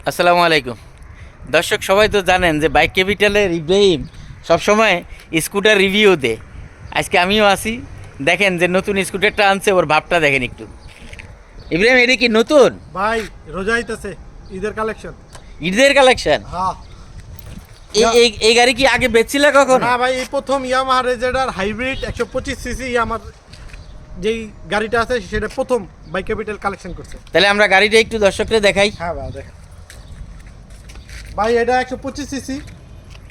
আসসালামু আলাইকুম দর্শক, সবাই তো জানেন যে বাইক ক্যাপিটালের ইব্রাহিম সবসময় স্কুটার রিভিউ দেয়। আজকে আমিও আসি, দেখেন যে নতুন স্কুটারটা আনছে, ওর ভাবটা দেখেন একটু। ইব্রাহিম, এটা কি নতুন? ভাই রোজা আইতেছে, ঈদের কালেকশন। ঈদের কালেকশন? হ্যাঁ। এই গাড়ি কি আগে বেচছিলে কখন? না ভাই, এই প্রথম ইয়ামাহা রেজেডার হাইব্রিড 125 সিসি ইয়ামার যেই গাড়িটা আছে সেটা প্রথম বাইক ক্যাপিটাল কালেকশন করছে। তাহলে আমরা গাড়িটা একটু দর্শকদের দেখাই। হ্যাঁ ভাই দেখেন ভাই, এটা 125 সিসি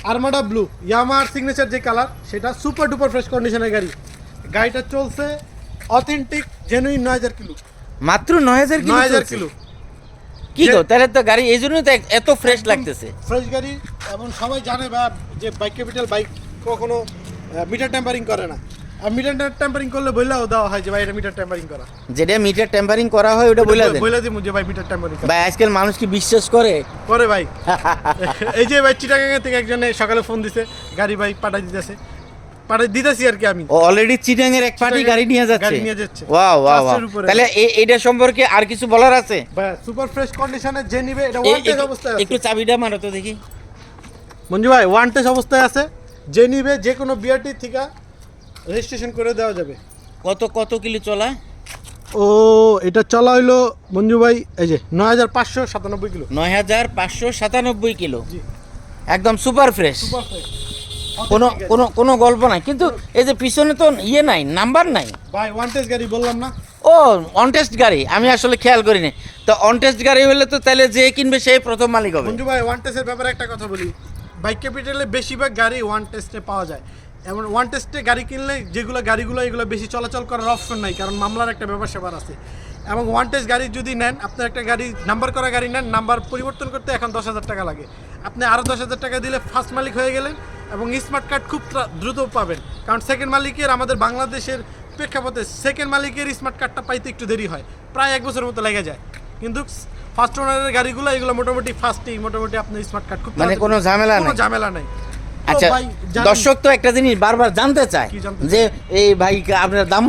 আরমাডা ব্লু ইয়ামাহার সিগনেচার যে কালার, সেটা সুপার ডুপার ফ্রেশ কন্ডিশনের গাড়ি। গাড়িটা চলছে অথেন্টিক জেনুইন 9000 কিলো। মাত্র 9000 কিলো? 9000 কিলো কি গো, তাহলে তো গাড়ি এই জন্যই তো এত ফ্রেশ লাগতেছে। ফ্রেশ গাড়ি, এবং সবাই জানে বা যে বাইক ক্যাপিটাল বাইক কখনো মিটার টেম্পারিং করে না। আর মিটার টেম্পারিং করলে বললেও দেওয়া হয় যে ভাই এটা মিটার টেম্পারিং করা। যেটা মিটার টেম্পারিং করা হয় ওটা বলে দিই যে ভাই মিটার টেম্পারিং ভাই। আজকাল মানুষ কি বিশ্বাস করে ভাই? এই যে ভাই চিটাগাং থেকে একজনে সকালে ফোন দিছে, গাড়ি ভাই পাঠাই দিতেছি আর কি। আমি অলরেডি চিটাং এর এক পার্টি গাড়ি নিয়ে যাচ্ছে। Wow wow wow. উপরে। তাহলে এটা সম্পর্কে আর কিছু বলার আছে? ভাই সুপার ফ্রেশ কন্ডিশনে যে নিবে, এটা ওয়ান টেস্ট অবস্থায় আছে। একটু চাবিটা মারো তো দেখি। মঞ্জু ভাই, ওয়ান টেস্ট অবস্থায় আছে। যে নিবে যে কোনো বিআরটি থেকে রেজিস্ট্রেশন করে দেওয়া যাবে। কত কিলো চলা? ও এটা চলা হইলো মঞ্জু ভাই এই যে 9597 কিলো। 9597 কিলো, জি একদম সুপার ফ্রেশ। সুপার ফ্রেশ, কোনো গল্প নাই। কিন্তু এই যে পিছনে তো ইয়ে নাই, নাম্বার নাই ভাই। ওয়ান টেস্ট গাড়ি বললাম না? ও অন টেস্ট গাড়ি, আমি আসলে খেয়াল করিনি। তো অন টেস্ট গাড়ি হলে তো তাহলে যে কিনবে সেই প্রথম মালিক হবে। মঞ্জু ভাই, ওয়ান টেস্টের ব্যাপারে একটা কথা বলি। বাইক ক্যাপিটালে বেশিরভাগ গাড়ি ওয়ান টেস্টে পাওয়া যায়। এমন ওয়ান টেস্টে গাড়ি কিনলে যেগুলো গাড়িগুলো এগুলো বেশি চলাচল করার অপশন নাই, কারণ মামলার একটা ব্যাপার স্যাপার আছে। এবং ওয়ান টেস্ট গাড়ি যদি নেন, আপনার একটা গাড়ি নাম্বার করা গাড়ি নেন, নাম্বার পরিবর্তন করতে এখন 10,000 টাকা লাগে। আপনি আরও 10,000 টাকা দিলে ফার্স্ট মালিক হয়ে গেলেন, এবং স্মার্ট কার্ড খুব দ্রুত পাবেন। কারণ সেকেন্ড মালিকের, আমাদের বাংলাদেশের প্রেক্ষাপটে সেকেন্ড মালিকের স্মার্ট কার্ডটা পাইতে একটু দেরি হয়, প্রায় 1 বছরের মতো লেগে যায়। কিন্তু ফার্স্ট ওনারের গাড়িগুলো এগুলো মোটামুটি ফার্স্টেই মোটামুটি আপনার স্মার্ট কার্ড খুব মানে কোনো ঝামেলা নাই। আচ্ছা, দর্শক তো একটা জিনিস বারবার জানতে চায় যে এই ভাই আপনার দাম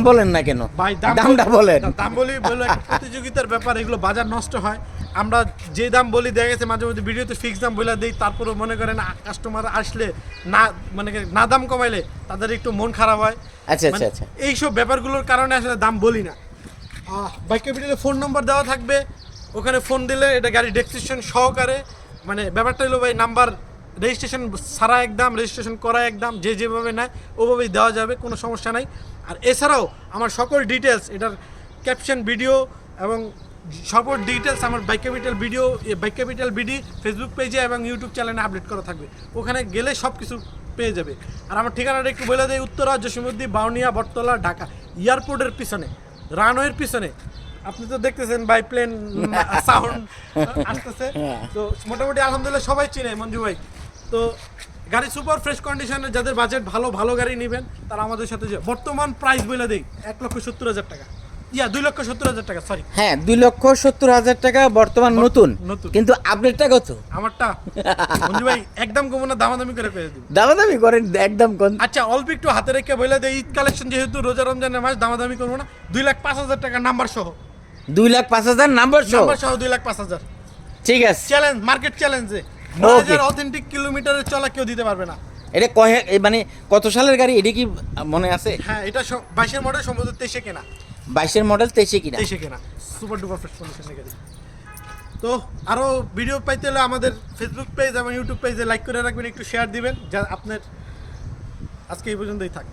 বলেন না কেন? ভাই দামটা বলেন। দাম বলি বলে প্রতিযোগিতার ব্যাপার, এগুলো বাজার নষ্ট হয়। আমরা যে দাম বলি, দেখা গেছে মাঝে মধ্যে ভিডিওতে ফিক্স দাম বলে দিই, তারপরে মনে করেন কাস্টমার আসলে না, মানে না দাম কমাইলে তাদের একটু মন খারাপ হয়। আচ্ছা আচ্ছা আচ্ছা, এইসব ব্যাপারগুলোর কারণে আসলে দাম বলি না। বাইক ক্যাপিটালে ফোন নম্বর দেওয়া থাকবে, ওখানে ফোন দিলে এটা গাড়ি ডেসক্রিপশন সহকারে, মানে ব্যাপারটা হলো ভাই, নাম্বার রেজিস্ট্রেশন ছাড়া একদম, রেজিস্ট্রেশন করা একদম, যে যেভাবে নেয় ওভাবেই দেওয়া যাবে, কোনো সমস্যা নাই। আর এছাড়াও আমার সকল ডিটেলস, এটার ক্যাপশন, ভিডিও এবং সকল ডিটেলস আমার বাইক ক্যাপিটাল বিডি ফেসবুক পেজে এবং ইউটিউব চ্যানেলে আপডেট করা থাকবে। ওখানে গেলে সব কিছু পেয়ে যাবে। আর আমার ঠিকানাটা একটু বলে দেয়, উত্তরা, জসীমউদ্দিন, বাউনিয়া, বটতলা, ঢাকা। এয়ারপোর্টের পিছনে, রানওয়ের পিছনে। আপনি তো দেখতেছেন বাই প্লেন সাউন্ড আসতেছে। তো মোটামুটি আলহামদুলিল্লাহ সবাই চিনে মঞ্জু ভাই। তো গাড়ি সুপার ফ্রেশ কন্ডিশনে, যাদের বাজেট ভালো গাড়ি নেবেন তারা আমাদের সাথে। বর্তমান প্রাইস বলে দেই 1,70,000 টাকা, 2,70,000 টাকা, সরি। হ্যাঁ, 2,70,000 টাকা বর্তমান নতুন। কিন্তু আপডেটটা কত? আমারটা মঞ্জু ভাই একদম কমো না, দামাদামি করে পেয়ে দিই। দামাদামি করেন একদম কোন? আচ্ছা, অল্প একটু হাতে রেখে বলে দেয়, ঈদ কালেকশন যেহেতু, রোজা রমজানের মাস, দামাদামি করবো না। 2,05,000 টাকা নাম্বার সহ। 2,05,000 নাম্বার সহ? 2,05,000। ঠিক আছে, চ্যালেঞ্জ, মার্কেট চ্যালেঞ্জে 9,000 অথেন্টিক কিলোমিটারের চলা কেউ দিতে পারবে না। এটা মানে কত সালের গাড়ি, এটা কি মনে আছে? হ্যাঁ, এটা 22-এর মডেল, সম্ভবত 23-এ কেনা। 22-এর মডেল, 23-এ কেনা, সুপার ডুপার ফ্রেশ কন্ডিশনের গাড়ি। তো আরও ভিডিও পাইতে হলে আমাদের ফেসবুক পেজ এবং ইউটিউব পেজে লাইক করে রাখবেন, একটু শেয়ার দিবেন। যা আপনার আজকে এই পর্যন্তই থাক।